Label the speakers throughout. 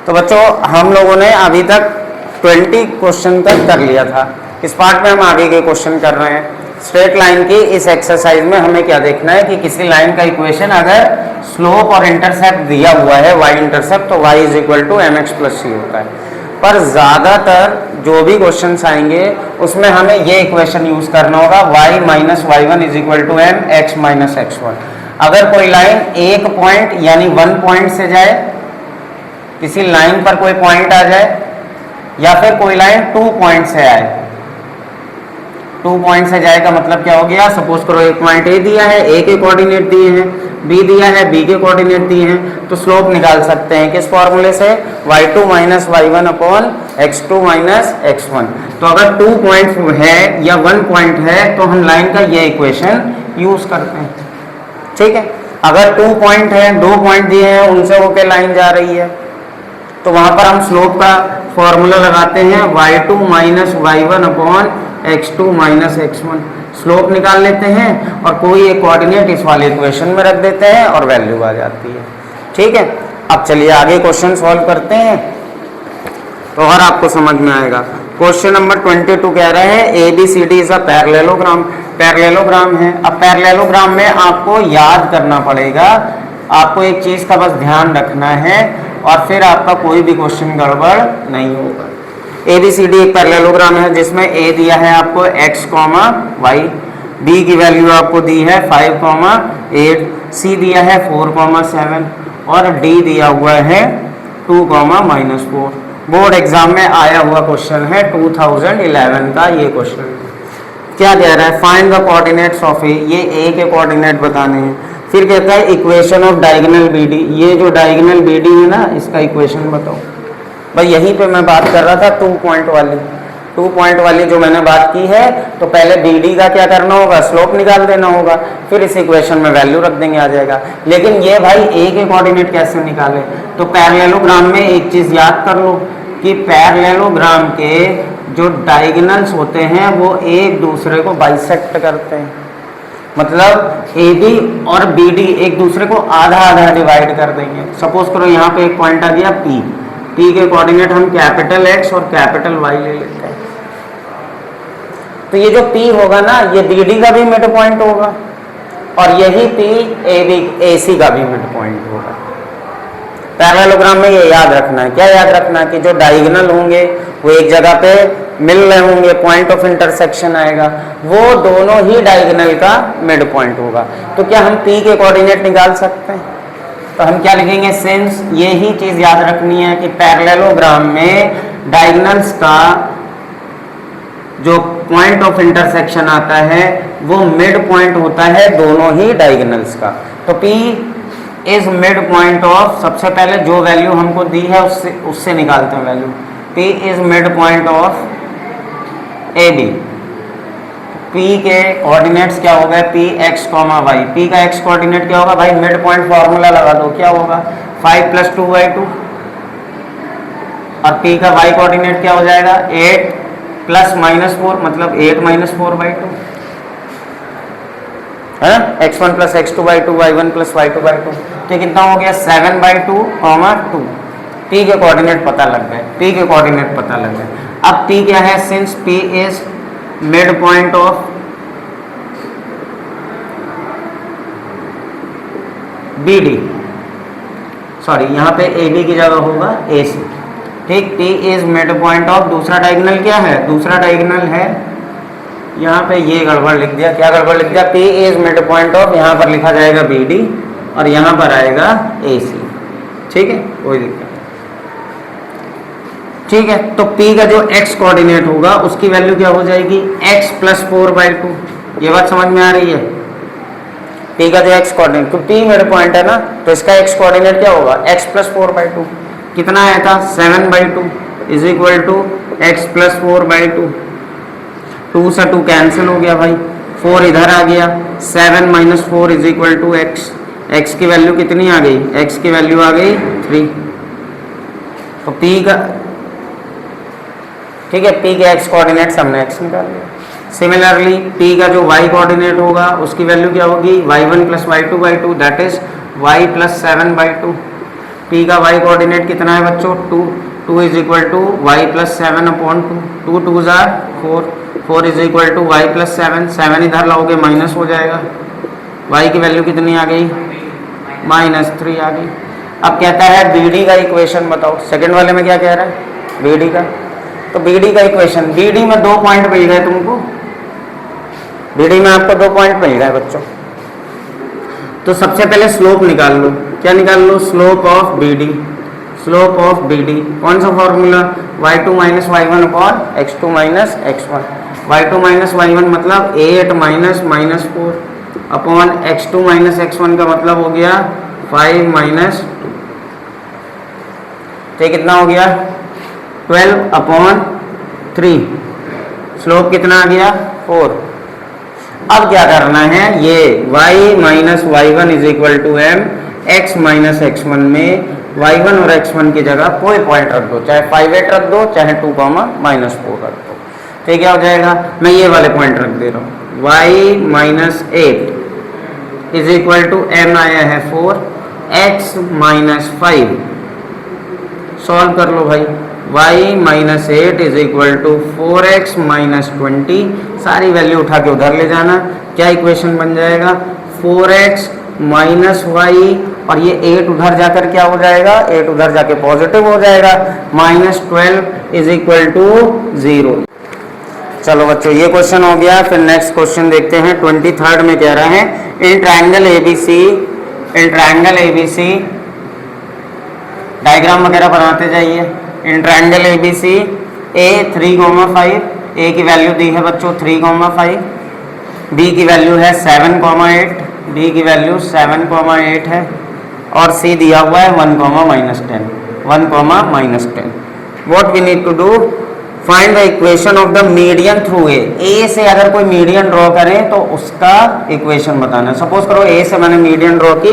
Speaker 1: तो बच्चों हम लोगों ने अभी तक 20 क्वेश्चन तक कर लिया था। इस पार्ट में हम आगे के क्वेश्चन कर रहे हैं। स्ट्रेट लाइन की इस एक्सरसाइज में हमें क्या देखना है कि किसी लाइन का इक्वेशन अगर स्लोप और इंटरसेप्ट दिया हुआ है y इंटरसेप्ट, तो y is equal to m x plus c होता है। पर ज़्यादातर जो भी क्वेश्चन आएंगे उसमें हमें ये इक्वेशन यूज करना होगा y minus y one is equal to m x minus x one. अगर कोई लाइन एक पॉइंट यानी 1 पॉइंट से जाए, किसी लाइन पर कोई पॉइंट आ जाए, या फिर कोई लाइन 2 पॉइंट से आए। 2 पॉइंट से जाए का मतलब क्या हो गया, सपोज करो एक पॉइंट ए दिया है, ए के कोऑर्डिनेट दिए हैं, बी दिया है, बी के कोऑर्डिनेट दिए हैं, तो स्लोप निकाल सकते हैं किस फॉर्मूले से, y2 minus y one upon x2 minus x1। तो अगर 2 पॉइंट है या 1 पॉइंट है तो हम लाइन का ये इक्वेशन यूज करते हैं। ठीक है, अगर 2 पॉइंट है, 2 पॉइंट दिए हैं, उनसे होकर लाइन जा रही है, तो वहां पर हम स्लोप का फॉर्मूला लगाते हैं y2 minus y one upon x2 minus x1। Slope निकाल लेते हैं और कोई एक कोऑर्डिनेट इस वाले इक्वेशन में रख देते हैं और वैल्यू आ जाती है। ठीक है, अब चलिए आगे क्वेश्चन सॉल्व करते हैं तो और आपको समझ में आएगा। क्वेश्चन नंबर 22 कह रहे हैं A B C D is a parallelogram. Parallelogram है। अब पैरेललोग्राम में आपको याद करना पड़ेगा, आपको एक चीज का बस ध्यान रखना है और फिर आपका कोई भी क्वेश्चन गड़बड़ नहीं होगा। ए बी सी डी एक पैरेललोग्राम है जिसमें ए दिया है आपको x, y, बी की वैल्यू आपको दी है 5, 8, सी दिया है 4, 7 और डी दिया हुआ है 2, -4। बोर्ड एग्जाम में आया हुआ क्वेश्चन है 2011 का ये क्वेश्चन। क्या कह रहा है, find the coordinates of A. ये ए के कोऑर्डिनेट बताने हैं। फिर कहता है equation of diagonal B D. ये जो डायगोनल बी डी है ना, इसका इक्वेशन बताओ। भाई यहीं पे मैं बात कर रहा था 2 पॉइंट वाली जो मैंने बात की है, तो पहले बी डी का क्या करना होगा, स्लोप निकाल देना होगा, फिर इस इक्वेशन में वैल्यू रख देंगे, आ जाएगा। लेकिन ये भाई ए के कोऑर्डिनेट कैसे निकाले, तो पैरेललोग्राम में एक चीज याद कर लो कि पैरेललोग्राम के जो डायगोनल्स होते हैं वो एक दूसरे को बाइसेक्ट करते हैं। मतलब ए बी और बी डी एक दूसरे को आधा आधा डिवाइड कर देंगे। सपोज करो यहाँ पे एक पॉइंट आ गया पी, पी के कोऑर्डिनेट हम कैपिटल एक्स और कैपिटल वाई ले लेते हैं। तो ये जो पी होगा ना, ये बी डी का भी मिड पॉइंट होगा और यही पी ए बी ए सी का भी मिड पॉइंट होगा। पैरेललोग्राम में ये याद रखना है। क्या याद रखना है कि जो डायगोनल होंगे वो एक जगह पे मिल रहे होंगे, पॉइंट ऑफ इंटरसेक्शन आएगा, वो दोनों ही डायगोनल का मिड पॉइंट होगा। तो क्या हम पी के कोऑर्डिनेट निकाल सकते हैं? तो हम क्या लिखेंगे, सिंस। ये ही चीज याद रखनी है कि पैरेललोग्राम में डायगोनल्स का जो पॉइंट ऑफ इंटरसेक्शन आता है वो मिड पॉइंट होता है दोनों ही डायगोनल्स का। तो P is mid point of, सबसे पहले जो वैल्यू हमको दी है उससे निकालते हैं value. P is mid point of A B. P के कोऑर्डिनेट्स क्या हो गए, P x, y। P का x कोऑर्डिनेट क्या होगा भाई, मिड पॉइंट फॉर्मूला लगा दो, क्या होगा 5 + 2/2। और P का y कोऑर्डिनेट क्या हो जाएगा 8 + -4, मतलब 8 - 4/2 है, x1 + x2/2, y1 + y2/2। तो कितना हो गया 7/2, 2। P के कोऑर्डिनेट पता लग गए, P के कोऑर्डिनेट पता लग गए। अब P क्या है, since P is mid point of B D, sorry यहाँ पे ए बी की जगह होगा ए सी। ठीक, P is mid point of, दूसरा डायगोनल क्या है, दूसरा डायगोनल है, यहाँ पे ये गड़बड़ लिख दिया। क्या गड़बड़ लिख दिया, P is mid point of, यहाँ पर लिखा जाएगा बी डी और यहाँ पर आएगा ए सी। ठीक है, कोई दिक्कत। ठीक है, तो P का जो x कोऑर्डिनेट होगा उसकी वैल्यू क्या हो जाएगी, x + 4/2। ये बात समझ में आ रही है। P का जो x कोऑर्डिनेट, तो P मिड पॉइंट है ना, तो इसका x कोऑर्डिनेट क्या होगा, x + 4/2। कितना आया था 7/2 इज इक्वल टू x + 4/2। 2 से 2 कैंसिल हो गया भाई, 4 इधर आ गया, 7 - 4 is equal to x। x की वैल्यू कितनी आ गई, x की वैल्यू आ गई 3। तो P का, ठीक है, P के x कोऑर्डिनेट्स हमने x निकाल लिया। सिमिलरली P का जो y कोऑर्डिनेट होगा उसकी वैल्यू क्या होगी, y1 + y2/2, that is y + 7/2। p का y कोऑर्डिनेट कितना है बच्चों 2, 2 is equal to y plus 7 upon 2, 2 2 जार 4, 4 is equal to y plus 7, 7 इधर लाओगे माइनस हो जाएगा, y की वैल्यू कितनी आ गई -3 आ गई। अब कहता है BD का इक्वेशन बताओ, सेकंड वाले में क्या कह रहा है BD का, तो BD का इक्वेशन, BD में 2 पॉइंट मिल गए तुमको, BD में आपको 2 पॉइंट मिल गए बच्चों। तो सबसे पहले स्लोप निकाल लो, क्या निकाल लो slope of BD, slope of BD कौन सा formula y2 minus y1 upon x2 minus x1, y2 minus y1 मतलब 8 minus -4 upon x2 minus x1 का मतलब हो गया 5 माइनस 2, तो कितना हो गया 12 अपॉन 3, स्लोप कितना आ गया 4। अब क्या करना है, ये y minus y1 is equal to m, x minus x1 में y1 और x1 की जगह कोई पॉइंट रख दो, चाहे 5 8 रख दो, चाहे 2 माइनस 4 रख दो, तो क्या हो जाएगा, मैं ये वाले पॉइंट रख दे रहा हूँ, y minus 8 is equal to m आया है 4, x माइनस 5, सॉल्व कर लो भाई, y minus 8 is equal to 4x minus 20, सारी वैल्यू उठा के उधर ले जाना, क्या इक्वेशन बन जाएगा 4x माइनस वाई, और ये 8 उधर जाकर क्या हो जाएगा, 8 उधर जाके पॉजिटिव हो जाएगा, -12 इज इक्वल टू 0। चलो बच्चों ये क्वेश्चन हो गया। फिर नेक्स्ट क्वेश्चन देखते हैं 23rd में कह रहे हैं इन ट्रायंगल ABC डायग्राम वगैरह बनाते जाइए। In triangle ABC A 3,5, A की वैल्यू दी है बच्चों 3,5, B की वैल्यू है 7,8, B की वैल्यू 7,8 है, और C दिया हुआ है 1,-10, 1,-10। What we need to do, find the equation of the median through A से अगर कोई मीडियन ड्रॉ करें तो उसका इक्वेशन बताना है। सपोज करो ए से मैंने मीडियन ड्रॉ की,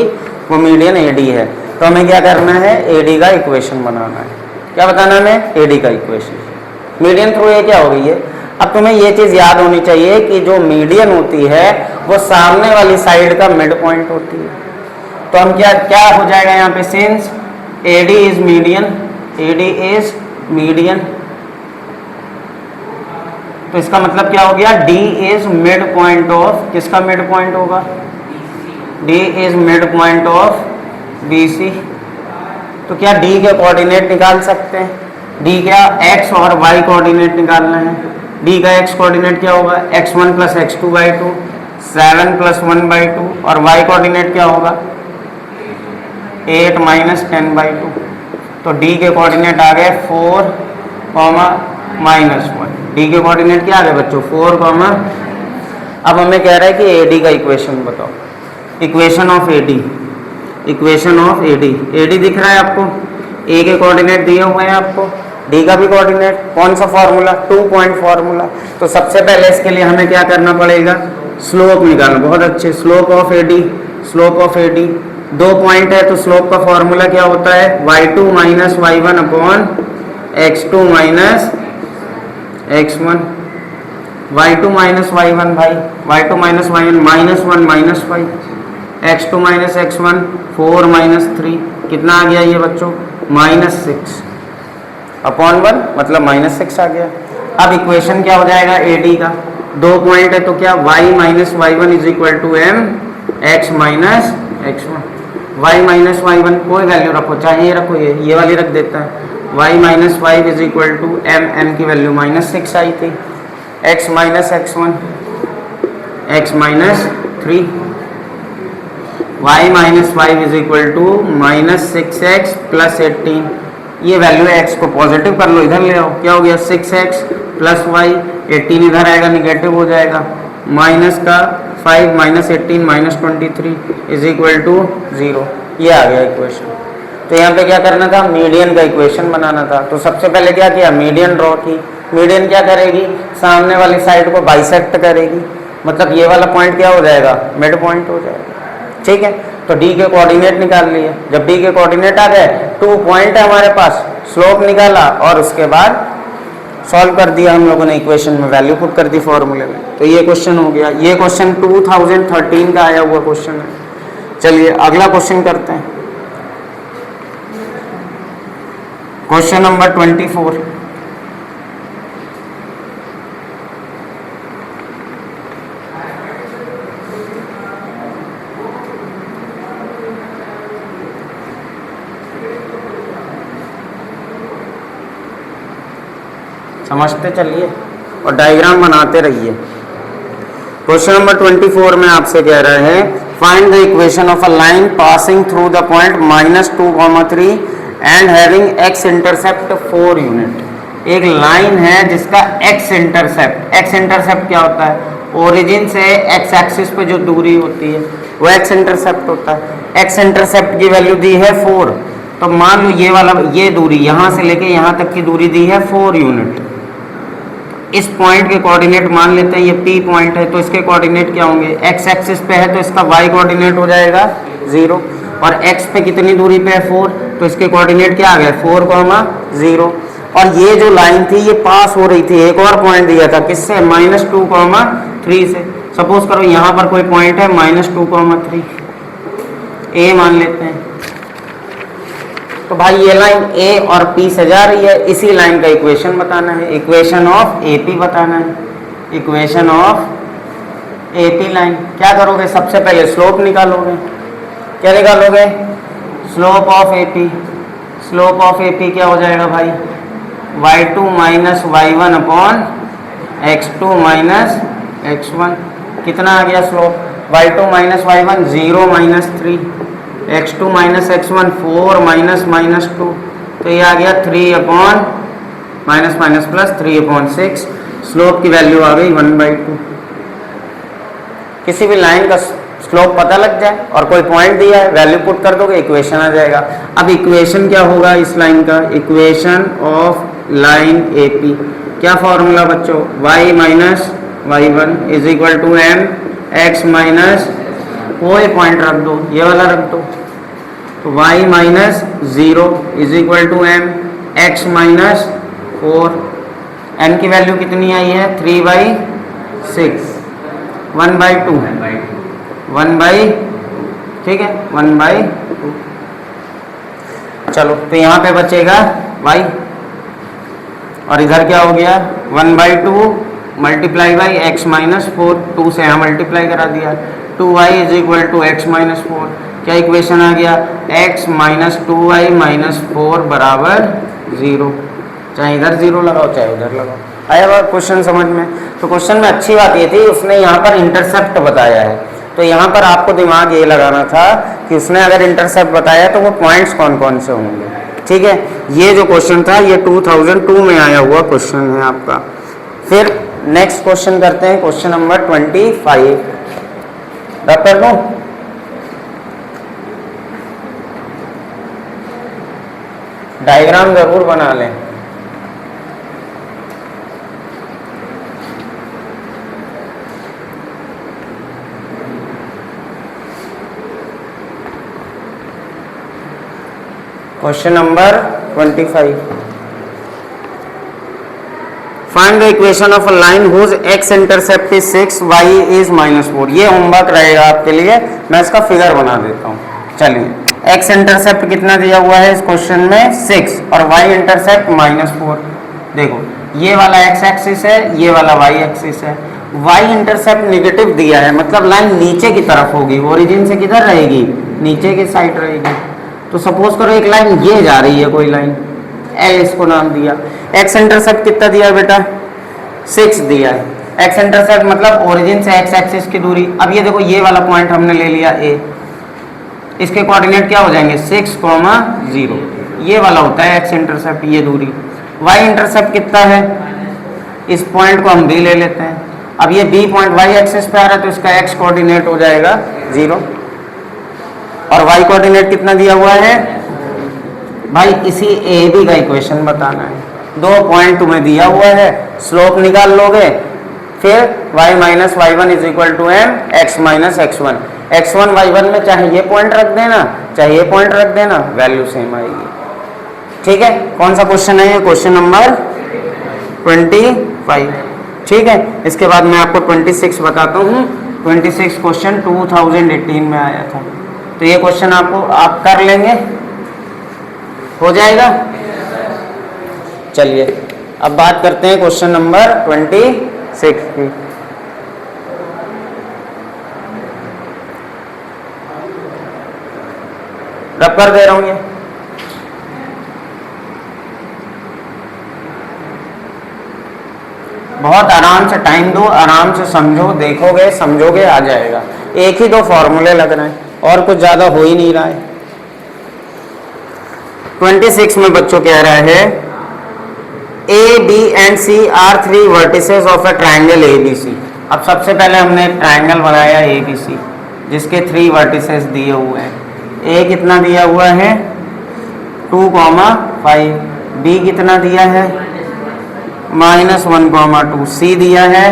Speaker 1: वो मीडियन AD है, तो हमें क्या करना है, AD का इक्वेशन बनाना है। क्या बताना है हमें, AD का इक्वेशन। मीडियन थ्रू ए क्या हो गई है, अब तुम्हें ये चीज़ याद होनी चाहिए कि जो मीडियन होती है वो सामने वाली साइड का मिड पॉइंट होती है। तो हम क्या हो जाएगा यहाँ पे, सिंस AD इज मीडियन, तो इसका मतलब क्या हो गया, D is mid point of, किसका मिड पॉइंट होगा, D is mid point of BC। तो क्या D के कोऑर्डिनेट निकाल सकते हैं, D क्या x और y कोऑर्डिनेट निकालना है। D का x कोऑर्डिनेट क्या होगा, x1 प्लस x2/2, 7 प्लस 1/2, और y कोऑर्डिनेट क्या होगा 8 माइनस 10/2। तो D के कोऑर्डिनेट आ गए 4, -1। D के कोऑर्डिनेट क्या आ गए बच्चों 4, अब हमें कह रहा है कि AD का इक्वेशन बताओ, इक्वेशन ऑफ AD दिख रहा है आपको, A के कोऑर्डिनेट दिए हुए हैं आपको, D का भी कोऑर्डिनेट, कौन सा फॉर्मूला, 2 पॉइंट फॉर्मूला। तो सबसे पहले इसके लिए हमें क्या करना पड़ेगा, स्लोप निकालना। बहुत अच्छे, स्लोप ऑफ AD 2 पॉइंट है, तो स्लोप का फॉर्मूला क्या होता है, y2 minus y1 upon x2 minus x1, y2 minus y1 भाई, y2 minus y1 -1 -5, x2 minus x1 4 -3, कितना आ गया ये बच्चों -6 अपॉन 1, मतलब -6 आ गया। अब इक्वेशन क्या हो जाएगा AD का, 2 पॉइंट है तो क्या y minus y1 is equal to m x minus x1, y minus y1 कोई वैल्यू रखो, चाहे ये रखो, ये वाली रख देता है, y minus 5 is equal to m की वैल्यू -6 आई थी, x minus x1 x minus 3, y minus 5 is equal to -6x plus 18, ये वैल्यू है x को पॉजिटिव कर लो, इधर ले आओ, क्या हो गया 6x प्लस y, 18 इधर आएगा निगेटिव हो जाएगा, माइनस का 5 minus 18 minus 23 is equal to 0, ये आ गया इक्वेशन। तो यहाँ पे क्या करना था, मीडियन का इक्वेशन बनाना था। तो सबसे पहले क्या किया, मीडियन ड्रॉ की। मीडियन क्या करेगी, सामने वाली साइड को बाइसेक्ट करेगी, मतलब ये वाला पॉइंट क्या हो जाएगा, मिड पॉइंट हो जाएगा, ठीक है। तो D के कोऑर्डिनेट निकाल लिए, जब D के कोऑर्डिनेट आ गए, 2 पॉइंट है हमारे पास, स्लोप निकाला और उसके बाद सॉल्व कर दिया हम लोगों ने, इक्वेशन में वैल्यू पुट कर दी फॉर्मूले में। तो ये क्वेश्चन हो गया, ये क्वेश्चन 2013 का आया हुआ क्वेश्चन है। चलिए अगला क्वेश्चन करते हैं। Question number 24। समझते चलिए और डायग्राम बनाते रहिए। क्वेश्चन नंबर 24 में आपसे कह रहे हैं find the equation of a line passing through the point -2,3 and having x intercept 4 unit. एक लाइन है जिसका एक्स इंटरसेप्ट क्या होता है? ओरिजिन से एक्स एक्सिस पे जो दूरी होती है वो एक्स इंटरसेप्ट होता है। एक्स इंटरसेप्ट की वैल्यू दी है 4, तो मान लो ये दूरी यहाँ से लेके यहाँ तक की दूरी दी है 4 यूनिट। इस पॉइंट के कोऑर्डिनेट मान लेते हैं ये P पॉइंट है, तो इसके कोऑर्डिनेट क्या होंगे? एक्स एक्सिस पे है तो इसका y कोऑर्डिनेट हो जाएगा 0, और x पे कितनी दूरी पे है 4, तो इसके कोऑर्डिनेट क्या आ गया 4,0। और ये जो लाइन थी ये पास हो रही थी, एक और पॉइंट दिया था किससे? -2,3 से। सपोज करो यहाँ पर कोई पॉइंट है -2,3, A मान लेते हैं। तो भाई ये लाइन A और P से जा रही है, इसी लाइन का इक्वेशन बताना है, इक्वेशन ऑफ AP बताना है, इक्वेशन ऑफ AP लाइन। क्या करोगे? सबसे पहले स्लोप निकालोगे। क्या निकालोगे? Slope of AP। Slope of AP क्या हो जाएगा भाई? y2 minus y1 upon x2 minus x1। कितना आ गया slope? y2 minus y1 0 minus 3, x2 minus x1 4 minus -2, तो ये आ गया 3 upon minus minus plus 3/6। Slope की वैल्यू आ गई 1/2। किसी भी लाइन का स्लोप पता लग जाए और कोई पॉइंट दिया है, वैल्यू पुट कर दोगे, इक्वेशन आ जाएगा। अब इक्वेशन क्या होगा इस लाइन का? Equation of line AP। क्या फॉर्मूला बच्चों? y minus y1 is equal to m x minus, कोई पॉइंट रख दो, ये वाला रख दो, तो y minus 0 is equal to m x minus 4। n की वैल्यू कितनी आई है? 3/6, 1/2, 1/, ठीक है 1/2। चलो तो यहाँ पे बचेगा y, और इधर क्या हो गया? 1/2 मल्टीप्लाई बाई एक्स माइनस 4, 2 से यहाँ मल्टीप्लाई करा दिया, 2y is equal to x minus 4। क्या इक्वेशन आ गया? x माइनस 2y माइनस 4 बराबर 0। चाहे इधर 0 लगाओ चाहे उधर लगाओ। आया बात क्वेश्चन समझ में? तो क्वेश्चन में अच्छी बात ये थी उसने यहाँ पर इंटरसेप्ट बताया है, तो यहाँ पर आपको दिमाग ये लगाना था कि उसने अगर इंटरसेप्ट बताया तो वो पॉइंट्स कौन कौन से होंगे। ठीक है, ये जो क्वेश्चन था ये 2002 में आया हुआ क्वेश्चन है आपका। फिर नेक्स्ट क्वेश्चन करते हैं, क्वेश्चन नंबर 25। रब कर दूं? डायग्राम जरूर बना लें। Question number 25। Find the equation of a line whose x intercept is 6, y is -4। ये होमवर्क रहेगा आपके लिए, मैं इसका फिगर बना देता हूँ। चलिए, एक्स इंटरसेप्ट कितना दिया हुआ है इस क्वेश्चन में? 6, और y इंटरसेप्ट -4। देखो ये वाला एक्स एक्सिस है, ये वाला y एक्सिस है। y इंटरसेप्ट निगेटिव दिया है, मतलब लाइन नीचे की तरफ होगी, ओरिजिन से किधर रहेगी? नीचे की साइड रहेगी। तो सपोज करो एक लाइन ये जा रही है, कोई लाइन L इसको नाम दिया। एक्स इंटरसेप्ट कितना दिया बेटा? 6 दिया है। एक्स इंटरसेप्ट मतलब ओरिजिन से एक्स एक्सिस की दूरी। अब ये देखो ये वाला पॉइंट हमने ले लिया A, इसके कोऑर्डिनेट क्या हो जाएंगे? 6, 0। ये वाला होता है एक्स इंटरसेप्ट, ये दूरी। y इंटरसेप्ट कितना है? इस पॉइंट को हम B ले लेते हैं। अब ये B पॉइंट y एक्सिस पे आ रहा है तो इसका x कोऑर्डिनेट हो जाएगा 0, और y कोऑर्डिनेट कितना दिया हुआ है भाई? इसी AB का इक्वेशन बताना है। 2 पॉइंट तुम्हें दिया हुआ है, स्लोप निकाल लोगे, फिर y minus y1 is equal to m x minus x1। x1 y1 में चाहे ये पॉइंट रख देना चाहे ये पॉइंट रख देना, वैल्यू सेम आएगी। ठीक है, कौन सा क्वेश्चन है ये? Question number 25। ठीक है, इसके बाद मैं आपको 26 बताता हूँ। 26 क्वेश्चन 2018 में आया था, तो ये क्वेश्चन आपको आप कर लेंगे, हो जाएगा। चलिए अब बात करते हैं क्वेश्चन नंबर 26 की। रब कर दे रहा हूं ये। बहुत आराम से टाइम दो, आराम से समझो, देखोगे समझोगे आ जाएगा। एक ही दो फॉर्मूले लग रहे हैं और कुछ ज्यादा हो ही नहीं रहा है। 26 में बच्चों कह रहा है A B and C are 3 vertices of a triangle A B C. अब सबसे पहले हमने एक ट्राइंगल बनाया ए बी सी जिसके 3 वर्टिसेस दिए हुए हैं। ए कितना दिया हुआ है 2,5, बी कितना दिया है -1,2, सी दिया है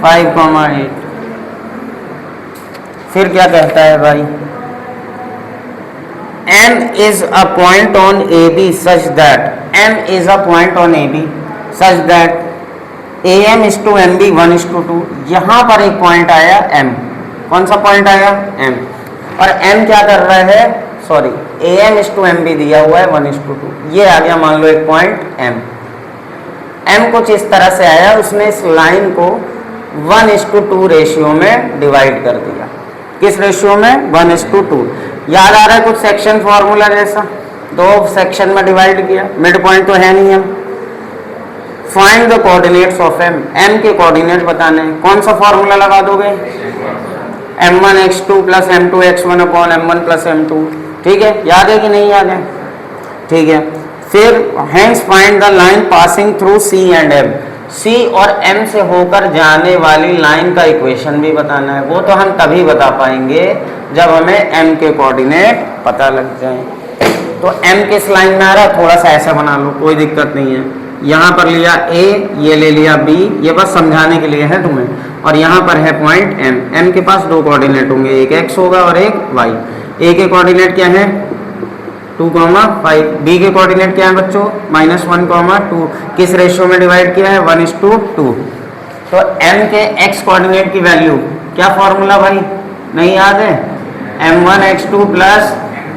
Speaker 1: 5,8। फिर क्या कहता है भाई, M is a point on AB such that M is a point on AB such that AM is to MB 1:2। यहाँ पर एक पॉइंट आया M, कौन सा पॉइंट आया M, और M क्या कर रहा है, sorry AM is to MB दिया हुआ है 1:2। ये आ गया मान लो एक पॉइंट M। M कुछ इस तरह से आया, उसने इस लाइन को 1:2 रेशियो में डिवाइड कर दिया। किस रेशियो में 1:2। याद आ रहा है कुछ सेक्शन फॉर्मूला जैसा, 2 सेक्शन में डिवाइड किया, मिड पॉइंट तो है नहीं है। Find the coordinates of M, M के कोऑर्डिनेट बताने हैं। कौन सा फॉर्मूला लगा दोगे, m1x2 + m2x1 upon m1 + m2। ठीक है, याद है कि नहीं याद है, ठीक है। फिर hence find the line passing through C and M, C और M से होकर जाने वाली लाइन का इक्वेशन भी बताना है। वो तो हम तभी बता पाएंगे जब हमें M के कोऑर्डिनेट पता लग जाए। तो M किस लाइन में आ रहा है, थोड़ा सा ऐसा बना लो, कोई दिक्कत नहीं है। यहाँ पर लिया A, ये ले लिया B, ये बस समझाने के लिए है तुम्हें। और यहाँ पर है पॉइंट M, M के पास 2 कोऑर्डिनेट होंगे, एक x होगा और एक y। A के कोऑर्डिनेट क्या है 2,5, B के कोऑर्डिनेट क्या है बच्चों -1,2। किस रेशियो में डिवाइड किया है 1:2। तो M के x कोऑर्डिनेट की वैल्यू क्या फॉर्मूला भाई नहीं याद है, m1x2 +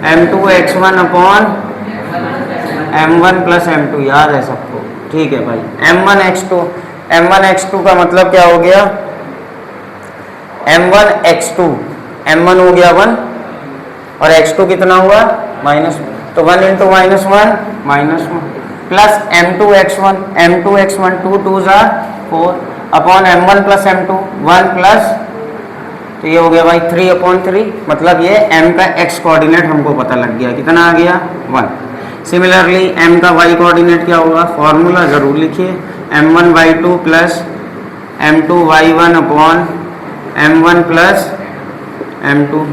Speaker 1: m2x1 upon m1 + m2, याद है सबको, ठीक है भाई। m1x2 का मतलब क्या हो गया, m1x2, m1 हो गया 1 और x2 कितना हुआ -1, तो 1 × -1 plus m2x1, m2x1 2 2 4 upon m1 + m2 1 plus, तो ये हो गया भाई 3/3। मतलब ये m का x कोऑर्डिनेट हमको पता लग गया, कितना आ गया 1। सिमिलरली m का y कोऑर्डिनेट क्या होगा, फॉर्मूला ज़रूर लिखिए, m1y2 + m2y1 upon m1 + m2।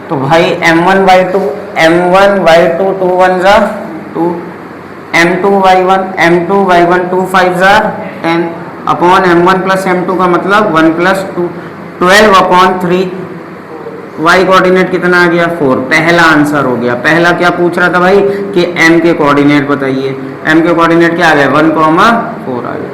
Speaker 1: तो भाई m1y2 2 1 = 2, m2y1 2 5 = 10 upon m1 + m2 का मतलब 1 + 2, 12/3। y कोऑर्डिनेट कितना आ गया 4, पहला आंसर हो गया। पहला क्या पूछ रहा था भाई कि m के कोऑर्डिनेट बताइए, m के कोऑर्डिनेट क्या आ गया 1,4 आ गया।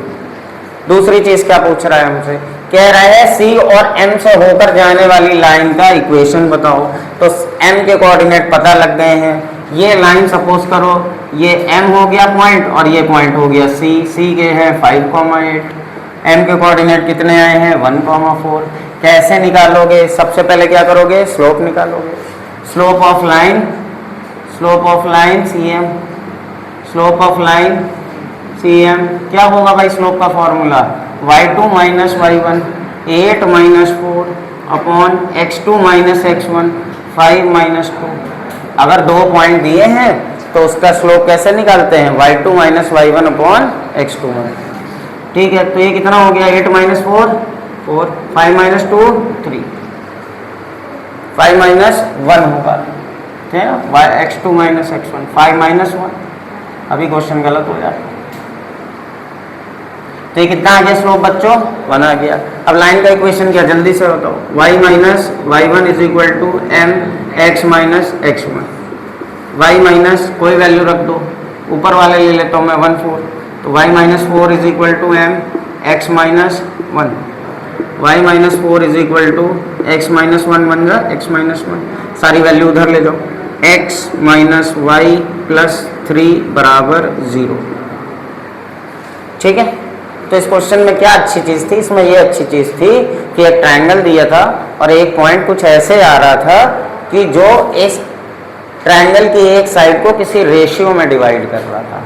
Speaker 1: दूसरी चीज क्या पूछ रहा है हमसे, कह रहा है C और M से होकर जाने वाली लाइन का इक्वेशन बताओ। तो M के कोऑर्डिनेट पता लग गए हैं, ये लाइन सपोज करो ये M हो गया पॉइंट और ये पॉइंट हो गया C के है 5,8। M के कोऑर्डिनेट कितने आए हैं 1,4। कैसे निकालोगे, सबसे पहले क्या करोगे स्लोप निकालोगे, slope of line CM, slope of line CM क्या होगा भाई, स्लोप का formula y2 - y1 8 - 4 upon x2 - x1 5 - 2। अगर 2 पॉइंट दिए हैं तो उसका स्लोप कैसे निकालते हैं, y2 - y1 अपॉन x2। ठीक है, तो ये कितना हो गया 8 - 4 4, 5 - 2 3, 5 - 1 होगा, ठीक है ना, x2 - x1 5 - 1। अभी क्वेश्चन गलत हो जाता, तो ये कितना आ गया स्लोप बच्चों 1 आ गया। अब लाइन का इक्वेशन क्या जल्दी से बताओ, y - y1 = mx - x1। y minus कोई वैल्यू रख दो, ऊपर वाले ले लेता हूँ मैं 1 4, तो y - 4 = m x - 1, y - 4 = x - 1 बन रहा x - 1। सारी वैल्यू उधर ले जाओ, x - y + 3 बराबर 0। ठीक है, तो इस क्वेश्चन में क्या अच्छी चीज़ थी, इसमें ये अच्छी चीज़ थी कि एक ट्रायंगल दिया था और एक पॉइंट कुछ ऐसे आ रहा था कि जो इस ट्रायंगल की एक साइड को किसी रेशियो में डिवाइड कर रहा था।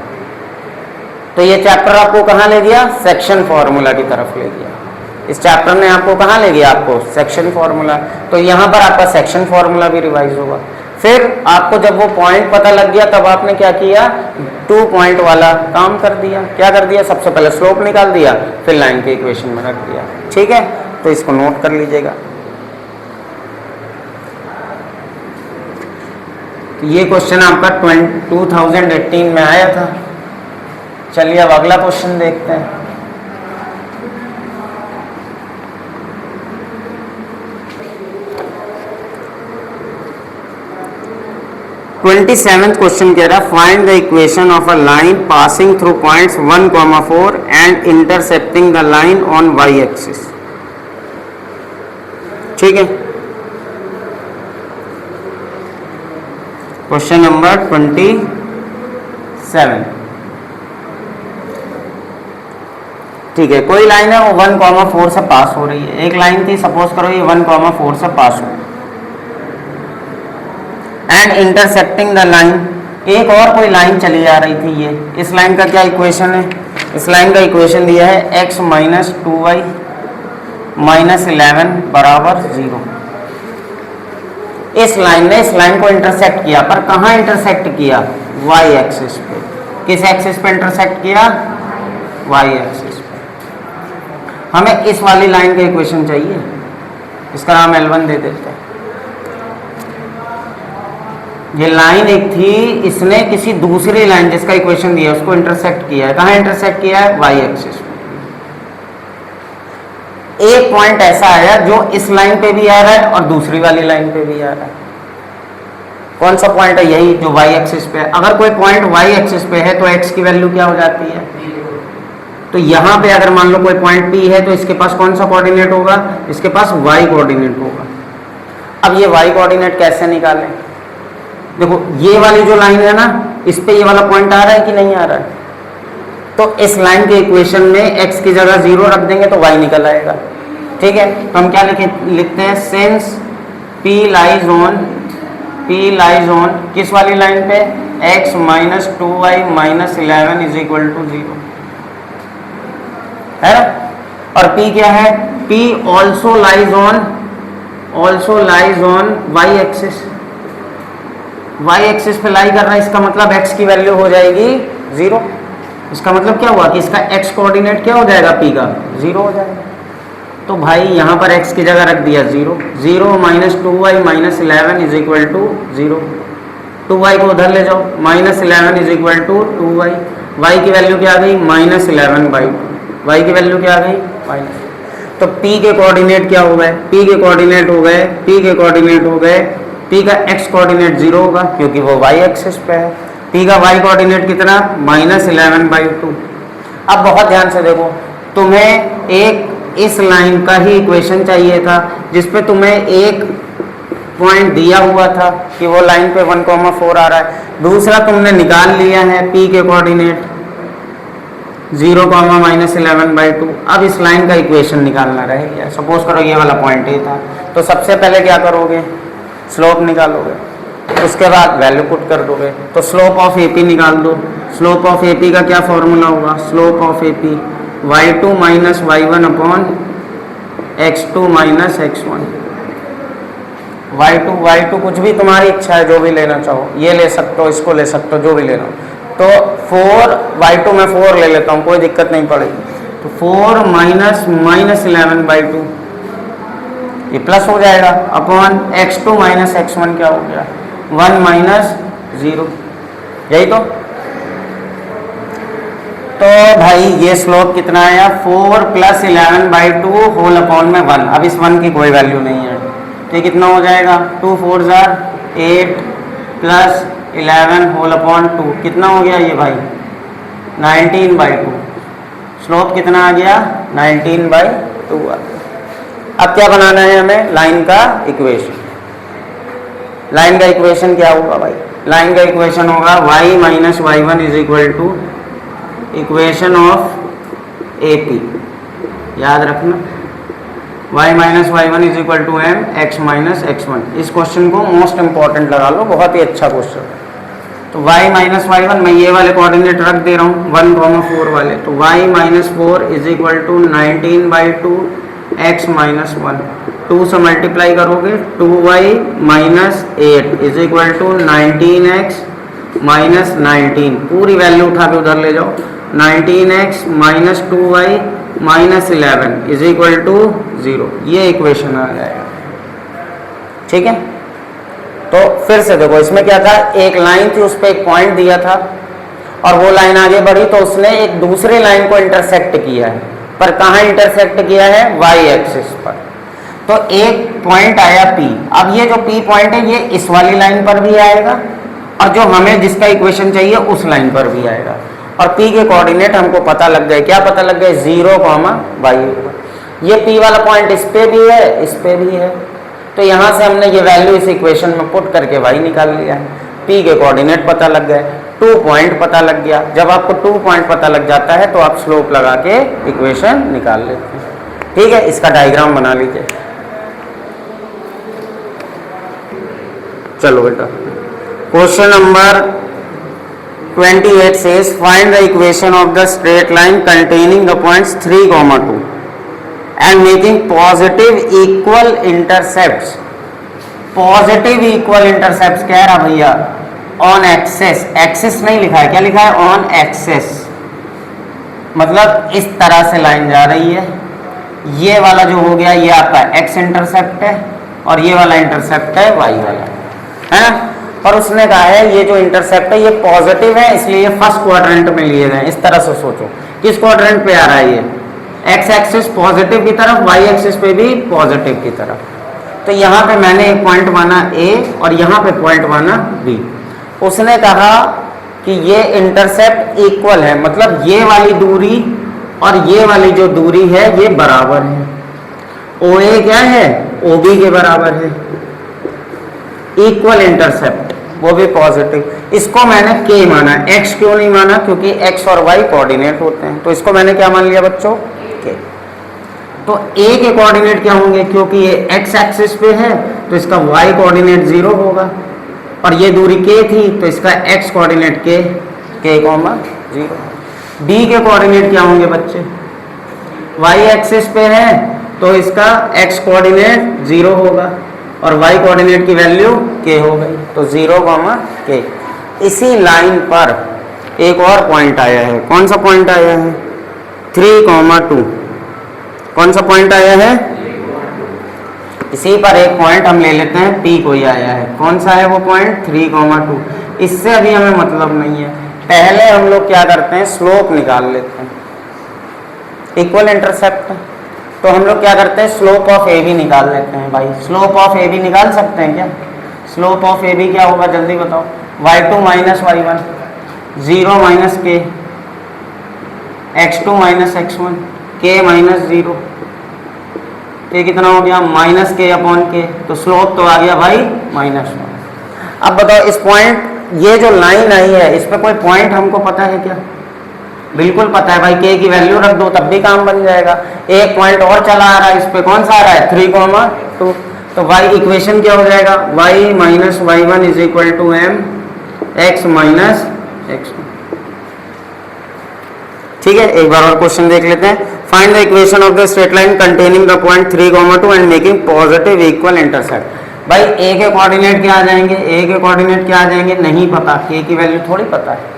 Speaker 1: तो ये चैप्टर आपको कहाँ ले गया, सेक्शन फॉर्मूला की तरफ ले गया। इस चैप्टर ने आपको कहाँ ले गया, आपको सेक्शन फॉर्मूला। तो यहाँ पर आपका सेक्शन फॉर्मूला भी रिवाइज होगा। फिर आपको जब वो पॉइंट पता लग गया तब आपने क्या किया, 2 पॉइंट वाला काम कर दिया। क्या कर दिया, सबसे पहले स्लोप निकाल दिया, फिर लाइन के इक्वेशन में रख दिया। ठीक है, तो इसको नोट कर लीजिएगा। तो ये क्वेश्चन आपका 2018 में आया था। चलिए अब अगला क्वेश्चन देखते हैं। क्वेश्चन कह रहा है find the equation of a line passing through points 1,4 and intercepting the line on y axis. ठीक है, क्वेश्चन नंबर 27। ठीक है, कोई लाइन है वो 1,4 से पास हो रही है। एक लाइन थी, सपोज करो ये 1,4 से पास हो, एंड इंटरसेक्टिंग द लाइन, एक और कोई लाइन चली आ रही थी। ये इस लाइन का क्या इक्वेशन है, इस लाइन का इक्वेशन दिया है x माइनस 2y माइनस 11 बराबर 0। इस लाइन ने इस लाइन को इंटरसेक्ट किया, पर कहाँ इंटरसेक्ट किया, y एक्सिस पे। किस एक्सिस पे इंटरसेक्ट किया, y एक्सिस पे। हमें इस वाली लाइन का इक्वेशन चाहिए, इसका नाम L1 दे देते हैं। ये लाइन एक थी, इसने किसी दूसरी लाइन जिसका इक्वेशन दिया उसको इंटरसेक्ट किया है। कहाँ इंटरसेक्ट किया है, वाई एक्सिस पे। एक पॉइंट ऐसा आया जो इस लाइन पे भी आ रहा है और दूसरी वाली लाइन पे भी आ रहा है। कौन सा पॉइंट है, यही जो वाई एक्सिस पे है। अगर कोई पॉइंट वाई एक्सिस पे है तो एक्स की वैल्यू क्या हो जाती है, तो यहाँ पे अगर मान लो कोई पॉइंट पी है तो इसके पास कौन सा कोऑर्डिनेट होगा, इसके पास वाई कोऑर्डिनेट होगा। अब ये वाई कोऑर्डिनेट कैसे निकालें, देखो ये वाली जो लाइन है ना, इस पे ये वाला पॉइंट आ रहा है कि नहीं आ रहा है, तो इस लाइन के इक्वेशन में x की जगह 0 रख देंगे तो y निकल आएगा। ठीक है, तो हम क्या लिखते हैं, सिंस p लाइज ऑन किस वाली लाइन पे, x minus 2y minus 11 is equal to 0 है ना। और p क्या है, p also lies on y axis. y axis पे लाई कर रहा है, इसका मतलब x की वैल्यू हो जाएगी 0। इसका मतलब क्या हुआ कि इसका x कोऑर्डिनेट क्या हो जाएगा, p का 0 हो जाएगा। तो भाई यहाँ पर x की जगह रख दिया 0 minus 2y minus 11 is equal to 0। 2y को उधर ले जाओ, minus 11 is equal to 2y। y की वैल्यू क्या आ गई, माइनस 11/2। y की वैल्यू क्या आ गई, माइनस। तो p के कोऑर्डिनेट क्या हो गए, p के कोऑर्डिनेट हो गए p का x कोऑर्डिनेट 0 होगा क्योंकि वो y एक्सिस पे है। p का y कोऑर्डिनेट कितना, माइनस 11/2। अब बहुत ध्यान से देखो, तुम्हें एक इस लाइन का ही इक्वेशन चाहिए था जिसपे तुम्हें एक पॉइंट दिया हुआ था कि वो लाइन पे 1,4 आ रहा है। दूसरा तुमने निकाल लिया है p के कोऑर्डिनेट 0, माइनस 11/2। अब इस लाइन का इक्वेशन निकालना रहेगा। सपोज करो ये वाला पॉइंट ही था, तो सबसे पहले क्या करोगे, स्लोप निकालोगे, उसके बाद वैल्यू पुट कर दोगे। तो स्लोप ऑफ AP निकाल दो। स्लोप ऑफ AP का क्या फॉर्मूला होगा, slope of AP y2 minus y1 upon x2 minus x1। y2 कुछ भी तुम्हारी इच्छा है, जो भी लेना चाहो, ये ले सकते हो, इसको ले सकते हो, जो भी लेना हो। तो 4 y2 में 4 ले लेता हूँ, कोई दिक्कत नहीं पड़ेगी। तो 4 माइनस 11/2 ये प्लस हो जाएगा अपॉन x2 माइनस x1 क्या हो गया, 1 माइनस 0। यही तो भाई ये स्लोप कितना आया, 4 प्लस 11/2 होल अपॉन में 1। अब इस 1 की कोई वैल्यू नहीं है, तो ये कितना हो जाएगा, 2 4 जार 8 प्लस 11 होल अपॉन 2 कितना हो गया ये भाई, 19/2। स्लोप कितना आ गया, 19/2 आ गया। अब क्या बनाना है हमें, लाइन का इक्वेशन। लाइन का इक्वेशन क्या होगा भाई, लाइन का इक्वेशन होगा y minus y one is equal to equation of A P, याद रखना y minus y one is equal to m x minus x one. इस क्वेश्चन को मोस्ट इंपॉर्टेंट लगा लो, बहुत ही अच्छा क्वेश्चन है। तो y माइनस वाई वन, मैं ये वाले कोऑर्डिनेट रख दे रहा हूँ 1,4 वाले, तो y minus four is equal to 19/2 x minus one, 2 से मल्टीप्लाई करोगे 2y minus 8 is equal to 19x minus 19, पूरी वैल्यू उठा के उधर ले जाओ, 19x minus 2y minus 11 is equal to 0, ये इक्वेशन आ जाएगा। ठीक है, तो फिर से देखो इसमें क्या था, एक लाइन थी उस पर एक पॉइंट दिया था और वो लाइन आगे बढ़ी तो उसने एक दूसरी लाइन को इंटरसेक्ट किया है, पर कहाँ इंटरसेक्ट किया है, वाई एक्सिस पर। तो एक पॉइंट आया P, अब ये जो P पॉइंट है ये इस वाली लाइन पर भी आएगा और जो हमें जिसका इक्वेशन चाहिए उस लाइन पर भी आएगा, और P के कोऑर्डिनेट हमको पता लग गए, क्या पता लग गए, 0, y। ये P वाला पॉइंट इस पे भी है, इस पे भी है, तो यहाँ से हमने ये वैल्यू इस इक्वेशन में पुट करके y निकाल लिया है। P के कोऑर्डिनेट पता लग गए, 2 पॉइंट पता लग गया। जब आपको 2 पॉइंट पता लग जाता है तो आप स्लोप लगा के इक्वेशन निकाल लेते हैं। ठीक है, इसका डायग्राम बना लीजिए। चलो बेटा, question number 28 says find the equation of the straight line containing the points 3, 2 and making positive equal intercepts। Positive equal intercept कह रहा भैया ऑन एक्सेस, एक्सिस नहीं लिखा है, क्या लिखा है, ऑन एक्सेस, मतलब इस तरह से लाइन जा रही है, ये वाला जो हो गया ये आपका एक्स इंटरसेप्ट है और ये वाला इंटरसेप्ट है वाई वाला, है ना। और उसने कहा है ये जो इंटरसेप्ट है ये पॉजिटिव है, इसलिए ये फर्स्ट क्वाड्रेंट में लिए गए। इस तरह से सोचो, किस क्वाड्रेंट पे आ रहा है, ये एक्स एक्सिस पॉजिटिव की तरफ, वाई एक्सिस पे भी पॉजिटिव की तरफ। तो यहाँ पे मैंने एक पॉइंट माना A और यहाँ पे पॉइंट माना B। उसने कहा कि ये इंटरसेप्ट इक्वल है, मतलब ये वाली दूरी और ये वाली जो दूरी है ये बराबर है। OA क्या है, OB के बराबर है, इक्वल इंटरसेप्ट, वो भी पॉजिटिव। इसको मैंने K माना, X क्यों नहीं माना, क्योंकि X और Y कोऑर्डिनेट होते हैं, तो इसको मैंने क्या मान लिया बच्चों, K। तो A के कोऑर्डिनेट क्या होंगे, क्योंकि ये X एक्सिस पे है तो इसका Y कोऑर्डिनेट 0 होगा, और ये दूरी K थी तो इसका X कोऑर्डिनेट K, 0। B के कोऑर्डिनेट क्या होंगे बच्चे, Y एक्सिस पे है तो इसका X कोऑर्डिनेट 0 होगा और Y कोऑर्डिनेट की वैल्यू K हो गई, तो 0, K। इसी लाइन पर एक और पॉइंट आया है, कौन सा पॉइंट आया है, 3, 2। कौन सा पॉइंट आया है, इसी पर एक पॉइंट हम ले लेते हैं, P कोई आया है, कौन सा है वो पॉइंट, 3, 2। इससे अभी हमें मतलब नहीं है, पहले हम लोग क्या करते हैं, स्लोप निकाल लेते हैं, इक्वल इंटरसेप्ट, तो हम लोग क्या करते हैं, स्लोप ऑफ AB निकाल लेते हैं। भाई स्लोप ऑफ AB निकाल सकते हैं क्या, स्लोप ऑफ AB क्या होगा जल्दी बताओ, y2 minus y1, 0 minus K, x2 minus x1, K minus 0, ये कितना हो गया, माइनस K अपॉन K, तो स्लोप तो आ गया भाई -1। अब बताओ इस पॉइंट, ये जो लाइन आई है इस पर कोई पॉइंट हमको पता है क्या, बिल्कुल पता है भाई, K की वैल्यू रख दो तब भी काम बन जाएगा। एक पॉइंट और चला आ रहा है, इस पे कौन सा आ रहा है, 3, 2, तो y इक्वेशन क्या हो जाएगा, y minus y one is equal to m x minus x. ठीक है, एक बार और क्वेश्चन देख लेते हैं। Find the equation of the straight line containing the point 3, 2 and making positive equal intercept. भाई A के कोऑर्डिनेट क्या आ जाएंगे, A के कोऑर्डिनेट क्या आ जाएंगे, नहीं पता, K की वैल्यू थोड़ी पता है,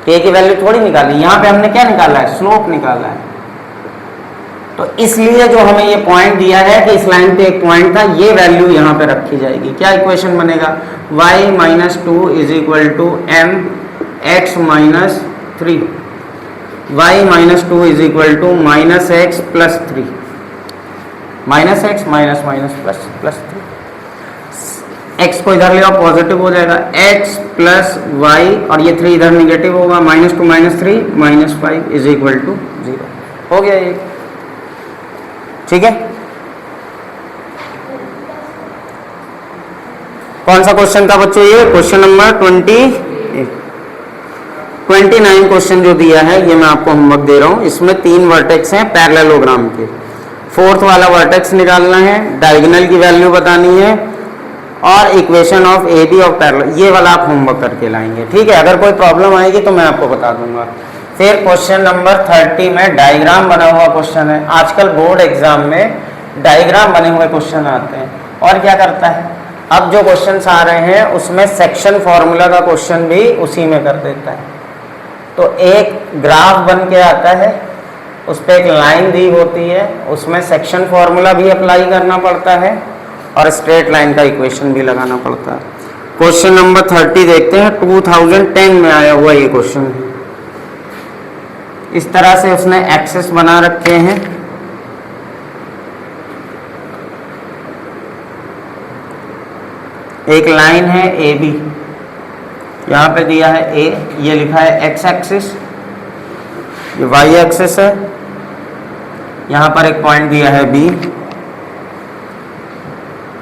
Speaker 1: K की वैल्यू थोड़ी निकाली, यहाँ पे हमने क्या निकाला है, स्लोप निकाला है। तो इसलिए जो हमें ये पॉइंट दिया है कि इस लाइन पे एक पॉइंट था, ये वैल्यू यहाँ पे रखी जाएगी। क्या इक्वेशन बनेगा, y minus 2 is equal to m x minus 3, y minus 2 is equal to minus x plus 3, minus x minus minus plus plus 3, x को इधर ले आओ पॉजिटिव हो जाएगा, x प्लस वाई और ये 3 इधर निगेटिव होगा, -2 -3 -5 इज इक्वल टू 0 हो गया ये। ठीक है, कौन सा क्वेश्चन था बच्चों? ये क्वेश्चन नंबर 29 क्वेश्चन जो दिया है, ये मैं आपको होमवर्क दे रहा हूँ। इसमें 3 वर्टेक्स हैं पैरेललोग्राम के। 4th वाला वर्टेक्स निकालना है, डायगोनल की वैल्यू बतानी है और equation of A B of parallel, ये वाला आप होमवर्क करके लाएंगे। ठीक है, अगर कोई प्रॉब्लम आएगी तो मैं आपको बता दूंगा। फिर क्वेश्चन नंबर 30 में डायग्राम बना हुआ क्वेश्चन है। आजकल बोर्ड एग्जाम में डायग्राम बने हुए क्वेश्चन आते हैं। और क्या करता है, अब जो क्वेश्चंस आ रहे हैं उसमें सेक्शन फॉर्मूला का क्वेश्चन भी उसी में कर देता है। तो एक ग्राफ बन के आता है, उस पर एक लाइन दी होती है, उसमें सेक्शन फॉर्मूला भी अप्लाई करना पड़ता है और स्ट्रेट लाइन का इक्वेशन भी लगाना पड़ता है। क्वेश्चन नंबर 30 देखते हैं। 2010 में आया हुआ ये क्वेश्चन है। इस तरह से उसने एक्सेस बना रखे हैं। एक लाइन है ए बी, यहाँ पे दिया है ए, ये लिखा है एक्स एक्सिस, ये वाई एक्सिस है, यहाँ पर एक पॉइंट दिया है बी,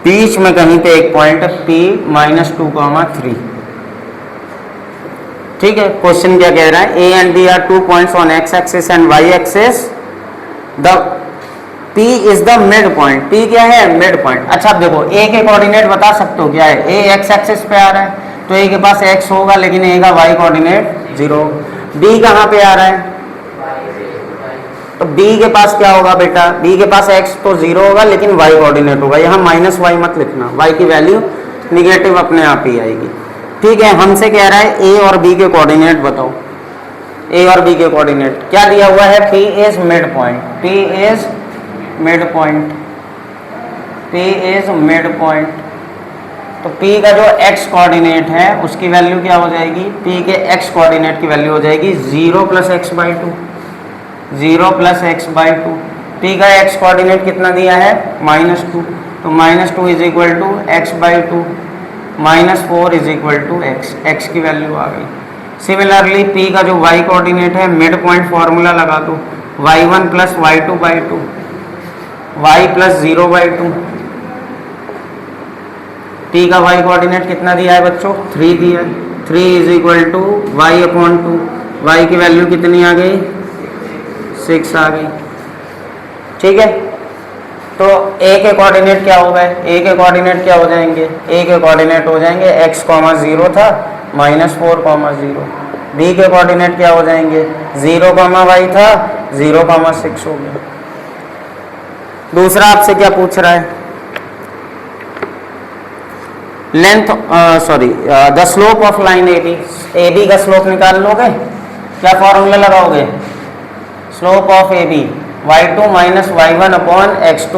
Speaker 1: बीच में कहीं पे एक पॉइंट है P -2, 3। ठीक है, क्वेश्चन क्या कह रहा है? A and B are 2 points on x axis and y axis. The P is the mid point. P क्या है? Mid point. अच्छा अब देखो, A के कोऑर्डिनेट बता सकते हो क्या है? A x एक्सिस पे आ रहा है तो A के पास x होगा, लेकिन A का y कोऑर्डिनेट 0। B कहाँ पे आ रहा है? तो B के पास क्या होगा बेटा? B के पास x तो 0 होगा, लेकिन y कोऑर्डिनेट होगा। यहाँ -y मत लिखना, y की वैल्यू निगेटिव अपने आप ही आएगी। ठीक है, हमसे कह रहा है A और B के कोऑर्डिनेट बताओ। A और B के कोऑर्डिनेट क्या दिया हुआ है? P is mid point, P is mid point, P is mid point. तो P का जो x कोऑर्डिनेट है उसकी वैल्यू क्या हो जाएगी? P के x कोऑर्डिनेट की वैल्यू हो जाएगी 0 + x/2, 0 + x/2। P का x कोऑर्डिनेट कितना दिया है? -2, तो -2 is equal to x/2, -4 is equal to x, x की वैल्यू आ गई। सिमिलरली P का जो y कोऑर्डिनेट है, मिड पॉइंट फॉर्मूला लगा दो, y1 + y2/2, y + 0/2। P का y कोऑर्डिनेट कितना दिया है बच्चों? 3 दिया है, 3 is equal to y/2, y की वैल्यू कितनी आ गई? 6 आ गई। ठीक है, तो A के कोऑर्डिनेट क्या हो गए? A के कोऑर्डिनेट क्या हो जाएंगे? A के कोऑर्डिनेट हो जाएंगे x, 0 था, -4, 0। B के कोऑर्डिनेट क्या हो जाएंगे? 0, y था, 0, 6 हो गया। दूसरा आपसे क्या पूछ रहा है? Length the slope of line AB का स्लोप निकाल लोगे? क्या फॉर्मूला लगाओगे? Slope of AB y2 - y1 / x2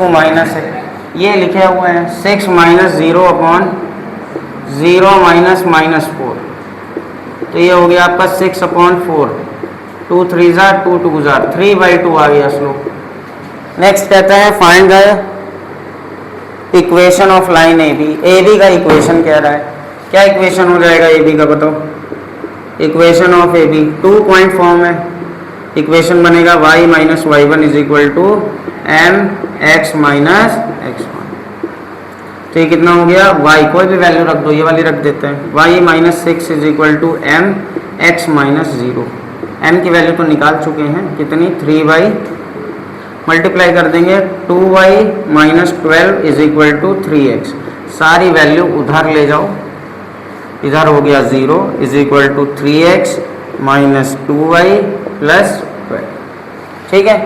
Speaker 1: - ये लिखे हुए हैं 6 - 0 / 0 - -4। तो ये हो गया आपका 6/4, 2 3 जार 2 2 जार 3/2 आ गया स्लोप। नेक्स्ट कहते हैं find the equation of line AB का इक्वेशन कह रहा है। क्या इक्वेशन हो जाएगा AB का बताओ? Equation of AB 2 point form है। इक्वेशन बनेगा y - y1 is equal to mx - x1। तो ये कितना हो गया? y कोई भी वैल्यू रख दो, ये वाली रख देते हैं, y - 6 is equal to mx - 0। m की वैल्यू तो निकाल चुके हैं, कितनी? 3y, मल्टीप्लाई कर देंगे 2y - 12 is equal to 3x। सारी वैल्यू उधर ले जाओ, इधर हो गया 0 is equal to 3x - 2y + 12। ठीक है,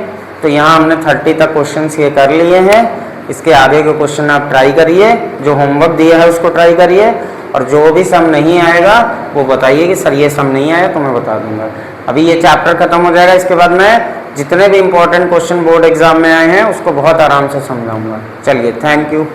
Speaker 1: तो यहाँ हमने 30 तक क्वेश्चंस ये कर लिए हैं। इसके आगे के क्वेश्चन आप ट्राई करिए, जो होमवर्क दिया है उसको ट्राई करिए, और जो भी सम नहीं आएगा वो बताइए कि सर ये सम नहीं आया तो मैं बता दूंगा। अभी ये चैप्टर खत्म हो जाएगा, इसके बाद मैं जितने भी इंपॉर्टेंट क्वेश्चन बोर्ड एग्जाम में आए हैं उसको बहुत आराम से समझाऊंगा। चलिए, थैंक यू।